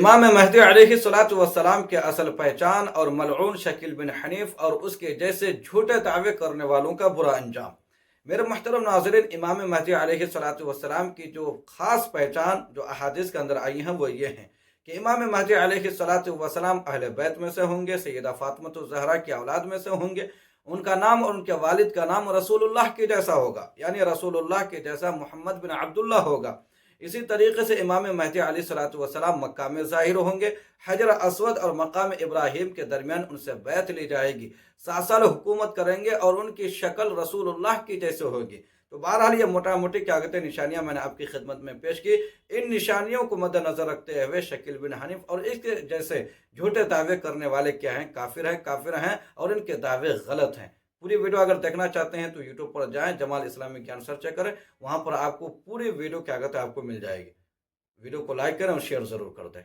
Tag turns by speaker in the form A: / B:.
A: امام مہدی علیہ الصلوۃ والسلام کے اصل پہچان اور ملعون شکیل بن حنیف اور اس کے جیسے جھوٹے دعوے کرنے والوں کا برا انجام۔ میرے محترم ناظرین، امام مہدی علیہ الصلوۃ والسلام کی جو خاص پہچان جو احادیث کے اندر آئی ہیں وہ یہ ہیں کہ امام مہدی علیہ الصلوۃ والسلام اہل بیت میں سے ہوں گے، سیدہ فاطمہ الزہرا کی اولاد میں سے ہوں گے۔ ان کا نام اور ان کے والد کا نام رسول اللہ کے جیسا ہوگا، یعنی رسول اللہ کے جیسا محمد بن عبداللہ ہوگا۔ اسی طریقے سے امام مہدی علیہ الصلوۃ والسلام مکہ میں ظاہر ہوں گے۔ حجر اسود اور مقام ابراہیم کے درمیان ان سے بیعت لی جائے گی، 7 سال حکومت کریں گے اور ان کی شکل رسول اللہ کی جیسے ہوگی۔ تو بہرحال یہ موٹا موٹی کیا کہتے ہیں نشانیاں میں نے آپ کی خدمت میں پیش کی۔ ان نشانیوں کو مد نظر رکھتے ہوئے شکیل بن حنیف اور اس کے جیسے جھوٹے دعوے کرنے والے کیا ہیں؟ کافر ہیں اور ان کے دعوے غلط ہیں۔ پوری ویڈیو اگر دیکھنا چاہتے ہیں تو یوٹیوب پر جائیں، جمال اسلامی گیان سرچ کریں، وہاں پر آپ کو پوری ویڈیو کیا کہتے ہیں آپ کو مل جائے گی۔ ویڈیو کو لائک کریں اور شیئر ضرور کر دیں۔